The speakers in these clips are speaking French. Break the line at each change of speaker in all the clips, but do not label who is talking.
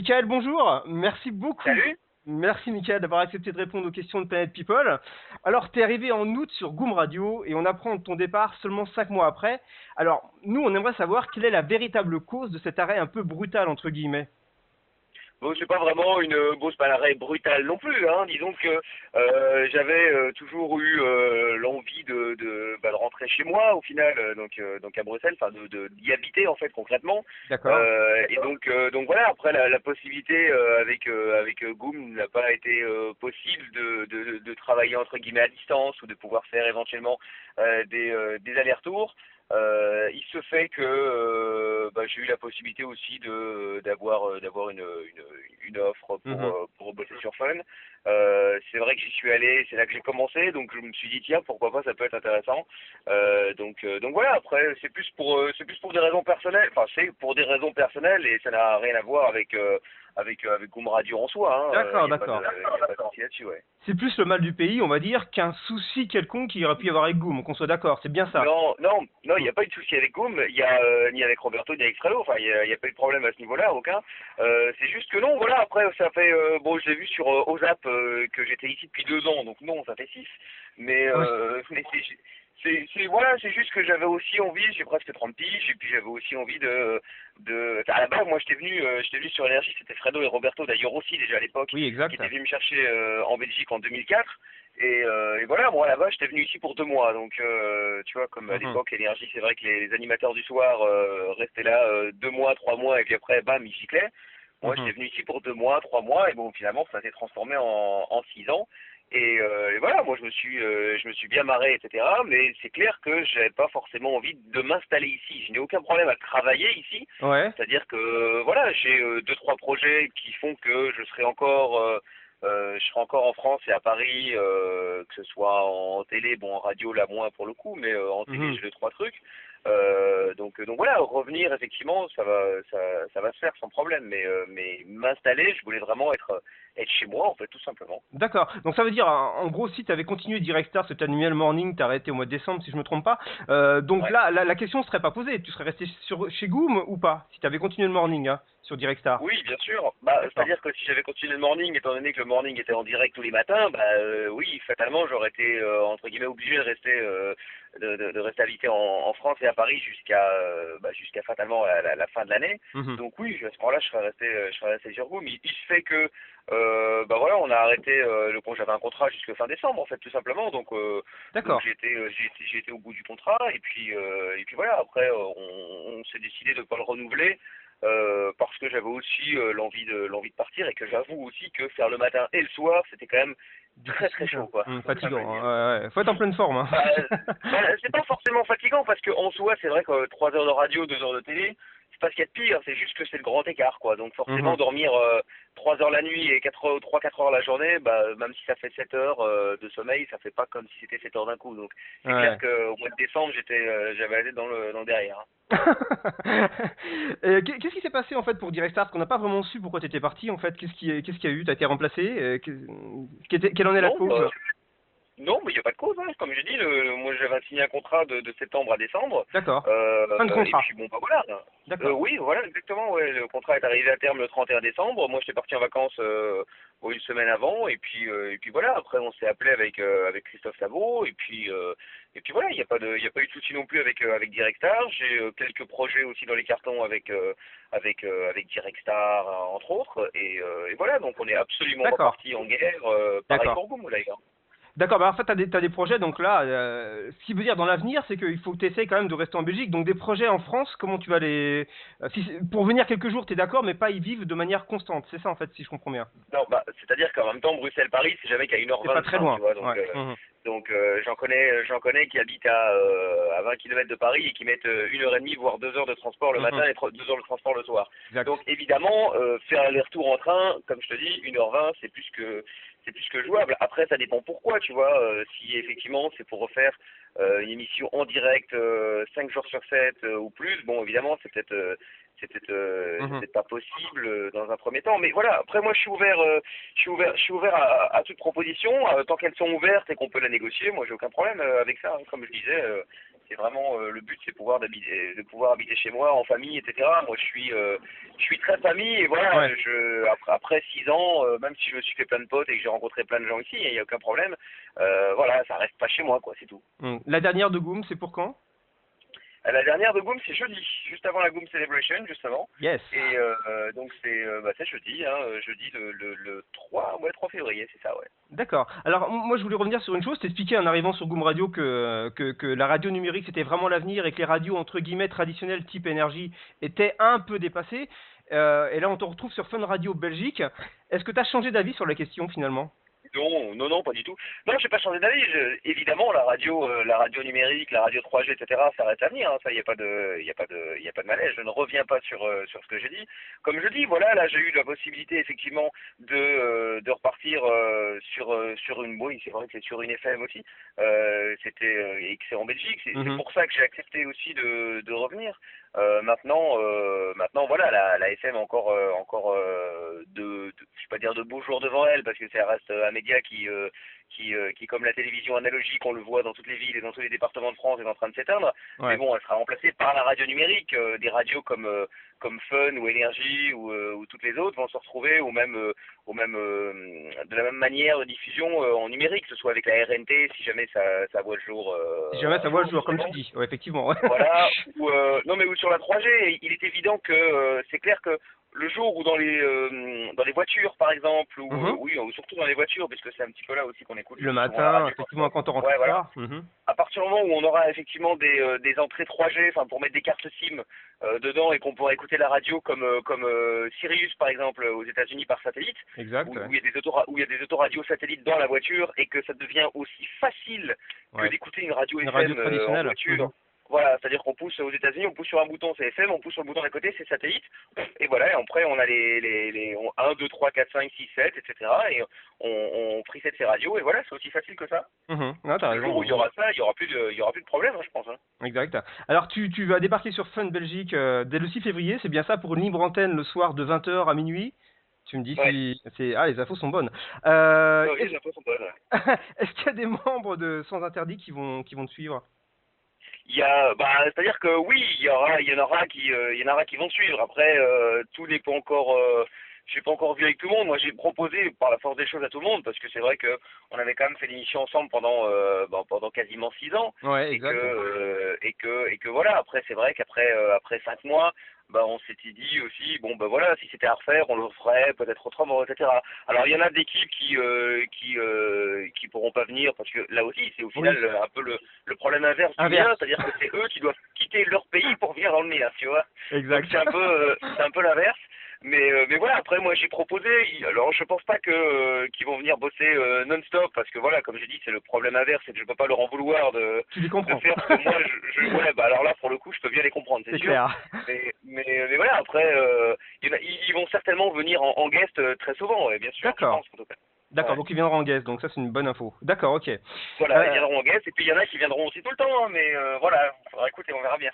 Michael, bonjour. Merci beaucoup.
Salut.
Merci Michael d'avoir accepté de répondre aux questions de Planet People. Alors, tu es arrivé en août sur Goom Radio et on apprend de ton départ seulement 5 mois après. Alors, nous, on aimerait savoir quelle est la véritable cause de cet arrêt un peu brutal, entre guillemets.
Bon, c'est pas vraiment c'est pas l'arrêt brutal non plus, hein. Disons que j'avais toujours eu l'envie de rentrer chez moi au final, donc à Bruxelles, enfin d'y habiter en fait concrètement.
D'accord.
Et donc voilà, après la possibilité avec Goom n'a pas été possible de travailler entre guillemets à distance ou de pouvoir faire éventuellement des allers-retours. Il se fait que j'ai eu la possibilité aussi d'avoir une offre
Mhm.
pour bosser sur Fun. C'est vrai que j'y suis allé, c'est là que j'ai commencé, donc je me suis dit tiens pourquoi pas, ça peut être intéressant. Donc voilà, après c'est plus pour des raisons personnelles, enfin c'est pour des raisons personnelles et ça n'a rien à voir avec Goom Radio en soi, hein.
D'accord,
Il n'y a pas de
d'accord.
y a pas de souci là-dessus, ouais.
C'est plus le mal du pays, on va dire, qu'un souci quelconque qu'il y aurait pu y avoir avec Goom, qu'on soit d'accord, c'est bien ça.
Non, non, non, il
Mm.
n'y a pas eu de souci avec Goom, il y a ni avec Roberto ni avec Frello, enfin il y a pas eu de problème à ce niveau-là, aucun. C'est juste que non, voilà, après ça fait bon, je l'ai vu sur OZAP que j'étais ici depuis 2 ans, donc non, ça fait 6. Mais
Oui.
mais voilà, c'est juste que j'avais aussi envie, j'ai presque 30 piges, et puis j'avais aussi envie à la base, moi j'étais venu sur Énergie, c'était Fredo et Roberto d'ailleurs aussi déjà à l'époque,
Oui,
qui
exact.
étaient venus me chercher en Belgique en 2004. Et voilà, moi là-bas, j'étais venu ici pour 2 mois. Donc, tu vois, comme à
Mhm.
l'époque, Énergie, c'est vrai que les animateurs du soir restaient là 2 mois, 3 mois, et puis après, bam, ils giclaient. Moi, j'étais
Mhm.
venu ici pour 2 mois, 3 mois, et bon, finalement, ça s'est transformé en 6 ans. Et voilà, moi, je me suis bien marré, etc. Mais c'est clair que j'avais pas forcément envie de m'installer ici. Je n'ai aucun problème à travailler ici.
Ouais.
C'est-à-dire que, voilà, j'ai 2, 3 projets qui font que je serai encore en France et à Paris, que ce soit en télé, bon en radio là moins pour le coup, mais en télé
Mhm.
j'ai 2, 3 trucs. Donc voilà, revenir effectivement, ça va se faire sans problème. Mais m'installer, je voulais vraiment être chez moi en fait, tout simplement.
D'accord. Donc ça veut dire, en gros, si tu avais continué Direct Star, c'était annuel morning, t'as arrêté au mois de décembre, si je me trompe pas. Donc
Ouais.
là, la question ne serait pas posée. Tu serais resté chez Goom ou pas, si tu avais continué le morning, hein, sur Direct Star.
Oui, bien sûr. Bah,
D'accord.
c'est-à-dire que si j'avais continué le morning, étant donné que le morning était en direct tous les matins, bah oui, fatalement, j'aurais été entre guillemets obligé de rester habité en France et à Paris jusqu'à fatalement la fin de l'année.
Mhm.
Donc oui, à ce moment-là, je serais resté sur Goom. Il se fait que bah voilà, on a arrêté j'avais un contrat jusqu'à fin décembre en fait, tout simplement. Donc
D'accord.
j'ai été au bout du contrat et puis voilà. Après, on s'est décidé de ne pas le renouveler parce que j'avais aussi l'envie de partir et que j'avoue aussi que faire le matin et le soir, c'était quand même très très
Difficile.
chaud, quoi, on va me
Fatigant,
dire.
hein. Ouais, ouais. Faut être en pleine forme, hein.
Bah, c'est pas forcément fatigant parce qu'en soi, c'est vrai que 3 heures de radio, 2 heures de télé, c'est pas ce qu'il y a de pire, c'est juste que c'est le grand écart, quoi. Donc forcément,
Mhm.
dormir 3 heures la nuit et 3-4 heures la journée, bah, même si ça fait 7 heures de sommeil, ça fait pas comme si c'était 7 heures d'un coup. Donc c'est clair
Ouais.
qu'au mois de décembre, j'avais la tête dans le derrière, hein.
Qu'est-ce qui s'est passé en fait pour Direct Stars? Parce qu'on n'a pas vraiment su pourquoi tu étais parti en fait. Qu'est-ce qu'il y a eu? T'as été remplacé? Quelle en est la
Non,
cause?
non, mais il n'y a pas de cause, hein. Comme j'ai dit, moi j'avais signé un contrat de septembre à décembre.
D'accord. Fin de
Et
contrat.
puis bon, bah voilà.
D'accord.
Oui, voilà, exactement. Ouais, le contrat est arrivé à terme le 31 décembre. Moi j'étais parti en vacances une semaine avant. Et puis voilà, après on s'est appelé avec Christophe Sabot. Et puis voilà, il y a pas eu de souci non plus avec Direct Star. J'ai quelques projets aussi dans les cartons avec Direct Star, entre autres. Et voilà, donc on n'est absolument pas
D'accord.
parti en guerre. Pareil
D'accord.
pour vous, d'ailleurs.
D'accord, bah en fait, t'as des projets, donc là, ce qui veut dire dans l'avenir, c'est qu'il faut que tu essaies quand même de rester en Belgique. Donc des projets en France, comment tu vas les... pour venir quelques jours, t'es d'accord, mais pas y vivre de manière constante. C'est ça, en fait, si je comprends bien.
Non, bah, c'est-à-dire qu'en même temps, Bruxelles-Paris, c'est jamais qu'à une heure
C'est
vingt
pas
de
très
train, tu
loin.
vois.
Ouais. Mhm.
Donc j'en connais qui habitent à 20 km de Paris et qui mettent 1 heure et demie, voire 2 heures de transport le
Mhm.
matin et 2 heures de transport le soir.
Exact.
Donc évidemment, faire aller-retour en train, comme je te dis, 1h20, c'est plus que jouable. Après, ça dépend pourquoi, tu vois. Si effectivement c'est pour refaire une émission en direct 5 jours sur 7 ou plus, bon, évidemment, c'est
Mhm.
peut-être pas possible dans un premier temps. Mais voilà, après moi je suis ouvert à toute proposition tant qu'elles sont ouvertes et qu'on peut la négocier. Moi j'ai aucun problème avec ça, hein. Comme je disais, c'est vraiment le but, c'est de pouvoir habiter chez moi en famille, etc. Moi, je suis très famille et voilà.
Ouais.
Après 6 ans, même si je me suis fait plein de potes et que j'ai rencontré plein de gens ici, il n'y a aucun problème. Voilà, ça reste pas chez moi, quoi, c'est tout.
La dernière de Goom, c'est pour quand?
La dernière de Goom, c'est jeudi, juste avant la Goom Celebration, justement.
Yes.
Et donc c'est jeudi, hein, jeudi le 3, ouais, 3 février, c'est ça, ouais.
D'accord. Alors moi je voulais revenir sur une chose, t'expliquer en arrivant sur Goom Radio que la radio numérique c'était vraiment l'avenir et que les radios entre guillemets traditionnelles type énergie étaient un peu dépassées. Et là on te retrouve sur Fun Radio Belgique. Est-ce que tu as changé d'avis sur la question finalement?
Non, non, non, pas du tout. Non, j'ai pas changé d'avis. Évidemment, la radio numérique, la radio 3G, etc., ça reste à venir. Hein. Ça, il y a pas de, il y a pas de, il y a pas de malaise. Je ne reviens pas sur ce que j'ai dit. Comme je dis, voilà, là, j'ai eu la possibilité effectivement de repartir sur une. Oui, c'est vrai que c'est sur une FM aussi. Et que c'est en Belgique. C'est pour ça que j'ai accepté aussi de revenir. Maintenant, voilà, la FM a encore je vais pas dire de beaux jours devant elle parce que ça reste un média qui, comme la télévision analogique, on le voit dans toutes les villes et dans tous les départements de France, est en train de s'éteindre.
Ouais.
Mais bon, elle sera remplacée par la radio numérique. Des radios comme Fun ou Énergie ou toutes les autres vont se retrouver de la même manière de diffusion en numérique, que ce soit avec la RNT, si jamais ça voit le jour.
Si jamais ça voit le jour, comme tu dis, ouais, effectivement. Ouais.
Voilà, non mais ou sur la 3G, il est évident que c'est clair que le jour où dans les voitures par exemple, ou surtout dans les voitures, puisque c'est un petit peu là aussi qu'on écoute
Le
souvent la
matin,
radio,
effectivement, quand on rentre
ouais,
le
voilà.
soir.
À partir du moment où on aura effectivement des entrées 3G, enfin pour mettre des cartes SIM dedans et qu'on pourra écouter la radio comme Sirius par exemple aux États-Unis par satellite,
Exact.
où il y a des autoradios satellites dans la voiture et que ça devient aussi facile que d'écouter une radio FM en voiture. Voilà, c'est-à-dire qu'on pousse aux États-Unis, on pousse sur un bouton, c'est FM, on pousse sur le bouton d'à côté, c'est satellite, et voilà, et après on a les 1, 2, 3, 4, 5, 6, 7, etc. Et on preset ces radios, et voilà, c'est aussi facile que ça.
Non, t'as
Le
raison.
jour où il y aura ça, il y aura plus de problème, hein, je pense. Hein.
Exact. Alors tu vas débarquer sur Fun Belgique dès le 6 février, c'est bien ça, pour une libre antenne le soir de 20h à minuit. Tu me dis si c'est... Ah, les infos sont bonnes.
Oui, les infos sont bonnes.
Est-ce qu'il y a des membres de Sans Interdit qui vont te suivre?
C'est-à-dire que oui, il y en aura qui vont suivre. Après, tout n'est pas encore, j'ai pas encore vu avec tout le monde. Moi, j'ai proposé par la force des choses à tout le monde parce que c'est vrai que on avait quand même fait l'émission ensemble pendant quasiment 6 ans.
Ouais, exact.
Et que voilà. Après, c'est vrai après 5 mois. On s'était dit aussi, voilà, si c'était à refaire, on le ferait peut-être autrement, etc. Alors il y en a d'équipes qui pourront pas venir parce que là aussi c'est au final un peu le problème inverse du mien, c'est-à-dire que c'est eux qui doivent quitter leur pays pour venir dans le mien, tu vois.
Exact.
Donc c'est un peu l'inverse. Mais voilà, après moi j'ai proposé, alors je pense pas qu'ils vont venir bosser non-stop parce que voilà, comme j'ai dit, c'est le problème inverse, c'est que je peux pas leur en vouloir de faire ce que moi alors là pour le coup je peux bien les comprendre, c'est sûr.
Clair.
Mais voilà, après ils vont certainement venir en guest très souvent, bien sûr.
D'accord.
Je pense, en tout cas.
D'accord, donc ils viendront en guest, donc ça c'est une bonne info. D'accord, ok.
Voilà, ils viendront en guest, et puis il y en a qui viendront aussi tout le temps, hein, mais voilà, faudra écouter, on verra bien.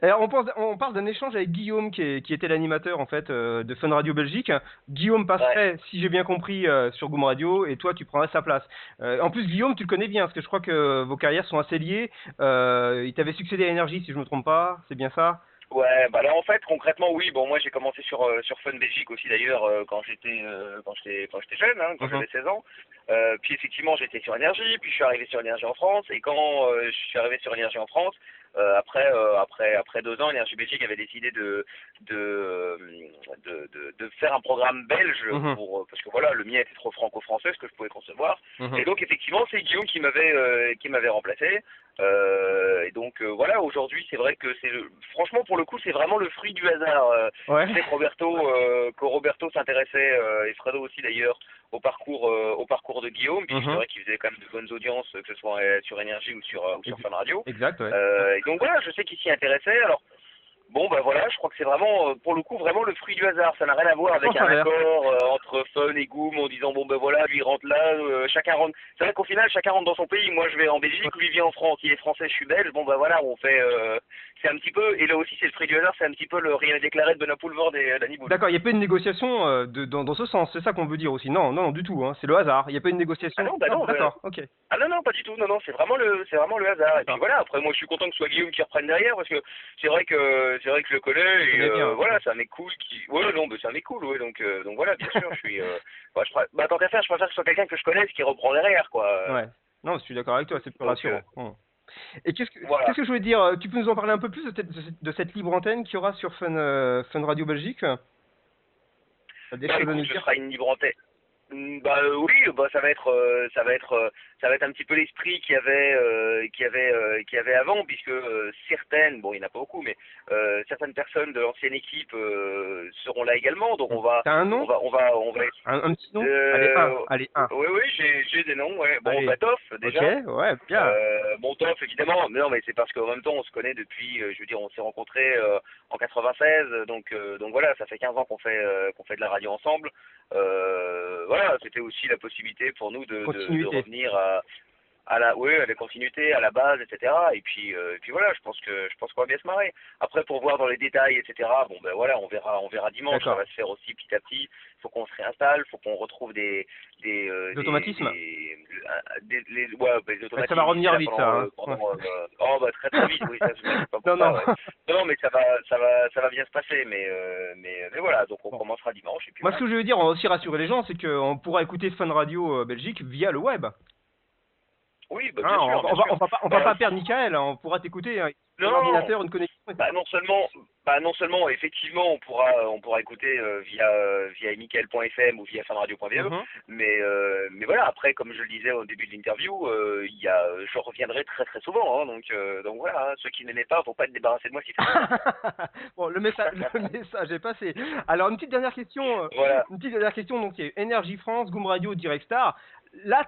Alors, on parle d'un échange avec Guillaume qui était l'animateur en fait de Fun Radio Belgique. Guillaume passerait, si j'ai bien compris, sur Goom Radio et toi tu prendrais sa place. En plus Guillaume tu le connais bien parce que je crois que vos carrières sont assez liées. Il t'avait succédé à Énergie si je me trompe pas, c'est bien ça?
Ouais, là en fait concrètement oui, moi j'ai commencé sur Fun Belgique aussi d'ailleurs quand j'étais jeune, hein, quand j'avais 16 ans. Puis effectivement j'étais sur Énergie, puis je suis arrivé sur Énergie en France et quand je suis arrivé sur Énergie en France, après 2 ans, Énergie Belgique avait décidé de faire un programme belge parce que voilà, le mien était trop franco-français, ce que je pouvais concevoir. Et donc effectivement, c'est Guillaume qui m'avait remplacé. Et donc voilà, aujourd'hui, c'est vrai que franchement pour le coup, c'est vraiment le fruit du hasard. Je sais que Roberto s'intéressait et Fredo aussi d'ailleurs au parcours de Guillaume, puis c'est vrai qu'il faisait quand même de bonnes audiences, que ce soit sur Énergie ou sur Fun Radio.
Exact, ouais.
Et donc voilà, je sais qu'il s'y intéressait. Alors Bon, bah voilà, je crois que c'est vraiment, pour le coup, vraiment le fruit du hasard. Ça n'a rien à voir avec un accord entre Fun et Goom en disant, bon, ben voilà, lui il rentre là, chacun rentre. C'est vrai qu'au final, chacun rentre dans son pays. Moi, je vais en Belgique, lui vient en France. Il est français, je suis belge. Bon, bah voilà, on fait. C'est un petit peu, et là aussi, c'est le fruit du hasard, c'est un petit peu le rien déclaré de Benoît Poelvoorde et Danny Boone.
D'accord, il n'y a pas une négociation dans ce sens, c'est ça qu'on veut dire aussi. Non, non, du tout, hein, c'est le hasard. Il n'y a pas une négociation.
Ah non, bah non,
d'accord, ok.
Ah non, non, pas du tout. Non, non, c'est vraiment le hasard. Et puis voilà, après, moi, je suis content que ce soit Guillaume qui reprenne derrière parce que c'est vrai que je le connais et voilà, c'est un mec cool qui. Ouais, non, mais c'est un mec cool, ouais. Donc voilà, bien sûr, je suis. Tant qu'à faire, je préfère que ce soit quelqu'un que je connaisse qui reprend derrière, quoi.
Ouais. Non, je suis d'accord avec toi, c'est plus rassurant. Et qu'est-ce que je voulais dire? Tu peux nous en parler un peu plus de cette libre antenne qu'il y aura sur Fun Radio Belgique?
Bah, écoute, ce sera une libre antenne. Bah oui, bah ça va être un petit peu l'esprit qu'il y avait avant, puisque certaines, bon il n'y en a pas beaucoup, mais certaines personnes de l'ancienne équipe seront là également, donc on va.
T'as un nom?
On va
un petit nom? Allez, un.
Oui, j'ai des noms, ouais. Bon, bah Toff déjà.
Ok, ouais, bien.
Bon, Toff évidemment, mais non, mais c'est parce qu'en même temps on se connaît depuis, je veux dire, on s'est rencontrés en 96, donc voilà, ça fait 15 ans qu'on fait de la radio ensemble. Voilà, c'était aussi la possibilité pour nous de revenir à la continuité, à la base, etc. Et puis voilà, je pense qu'on va bien se marrer. Après, pour voir dans les détails, etc. Bon ben voilà, on verra dimanche. Ça va se faire aussi petit à petit. Faut qu'on se réinstalle, faut qu'on retrouve des
automatismes.
Des automatismes.
Ça va revenir vite, ça.
Oh bah très vite, oui. Ça, c'est pas pour ça, ouais. Non, mais ça va bien se passer. Mais voilà, donc on commencera dimanche. Et puis
moi, ce que je veux dire, on va aussi rassurer les gens, c'est qu'on pourra écouter Fun Radio Belgique via le web.
Oui, bah, bien sûr.
On va pas perdre Michael, on pourra t'écouter un ordinateur, une connexion.
Non seulement, effectivement, on pourra écouter via michael.fm ou via fanradio.be, mais voilà, après, comme je le disais au début de l'interview, je reviendrai très très souvent, hein, donc voilà, hein, ceux qui n'aimaient pas, faut pas être débarrassés de moi si
Bon, le message est passé. Alors, une petite dernière question.
Voilà.
Une petite dernière question, donc il y a Énergie France, Goom Radio, Direct Star. Là,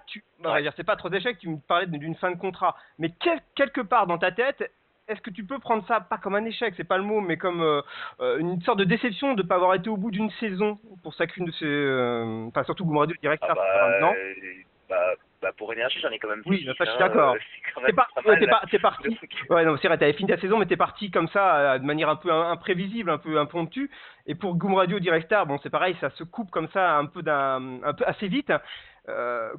c'est pas trop d'échecs, tu me parlais d'une fin de contrat, mais quelque part dans ta tête, est-ce que tu peux prendre ça, pas comme un échec, c'est pas le mot, mais comme une sorte de déception de ne pas avoir été au bout d'une saison pour chacune de ces... enfin, surtout Goom Radio, Direct Star, non?
Pour Énergie, j'en ai quand même fait.
Oui, ça, je suis d'accord. T'es parti. Ouais, non, c'est vrai, t'avais fini ta saison, mais t'es parti comme ça, de manière un peu imprévisible, un peu impromptue. Et pour Goom Radio, Direct Star, bon, c'est pareil, ça se coupe comme ça, un peu assez vite.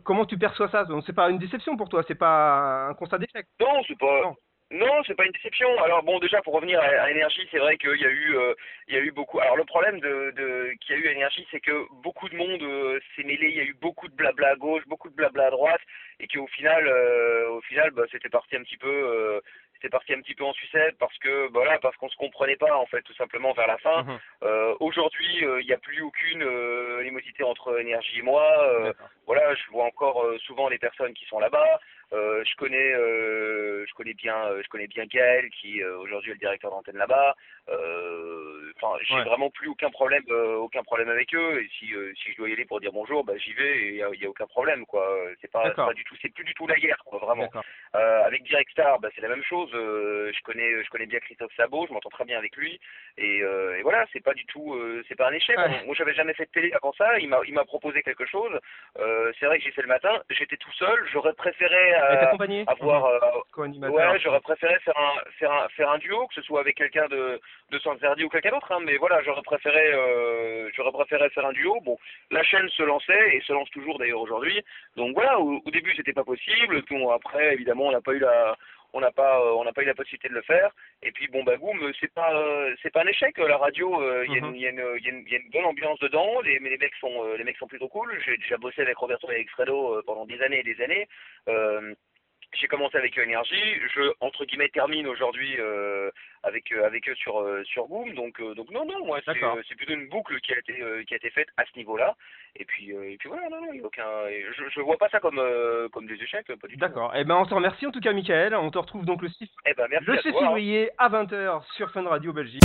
Comment tu perçois ça? Donc, c'est pas une déception pour toi, c'est pas un constat d'échec?
Non, c'est pas. Non, c'est pas une déception. Alors bon, déjà pour revenir à Énergie, c'est vrai qu'il y a eu beaucoup. Alors le problème qu'il y a eu à Énergie, c'est que beaucoup de monde s'est mêlé. Il y a eu beaucoup de blabla à gauche, beaucoup de blabla à droite, et qu'au final, c'était parti un petit peu. En sucette parce qu'on se comprenait pas en fait, tout simplement vers la fin. Aujourd'hui, il n'y a plus aucune animosité entre Énergie et moi. Voilà, je vois encore souvent les personnes qui sont là-bas. Je connais bien Gaël qui aujourd'hui est le directeur d'antenne là-bas. J'ai vraiment plus aucun problème avec eux. Et si je dois y aller pour dire bonjour, bah j'y vais et il y a aucun problème quoi. C'est plus du tout la guerre quoi, vraiment. Avec Direct Star, bah c'est la même chose. Je connais bien Christophe Sabot, je m'entends très bien avec lui et voilà, c'est pas du tout c'est pas un échec. Moi j'avais jamais fait de télé avant ça, il m'a proposé quelque chose. C'est vrai que j'ai fait le matin, j'étais tout seul, j'aurais préféré avoir j'aurais préféré faire un duo, que ce soit avec quelqu'un de Sanzerdi ou quelqu'un d'autre, hein, mais voilà, j'aurais préféré faire un duo. Bon, la chaîne se lançait et se lance toujours d'ailleurs aujourd'hui. Donc voilà, au début c'était pas possible. Bon, après évidemment on n'a pas eu la possibilité de le faire. Et puis bon bah Goom, c'est pas un échec. La radio, il y a une bonne ambiance dedans. Les mecs sont plutôt cool. J'ai déjà bossé avec Roberto et avec Fredo pendant des années et des années. J'ai commencé avec Énergie, je entre guillemets termine aujourd'hui avec eux sur Goom, donc non, moi c'est plutôt une boucle qui a été faite à ce niveau-là. Et puis voilà, non, il y a aucun, je vois pas ça comme des échecs, pas du tout.
D'accord. Eh ben on te remercie en tout cas, Michael. On te retrouve donc le 6 février à 20h sur Fun Radio Belgique.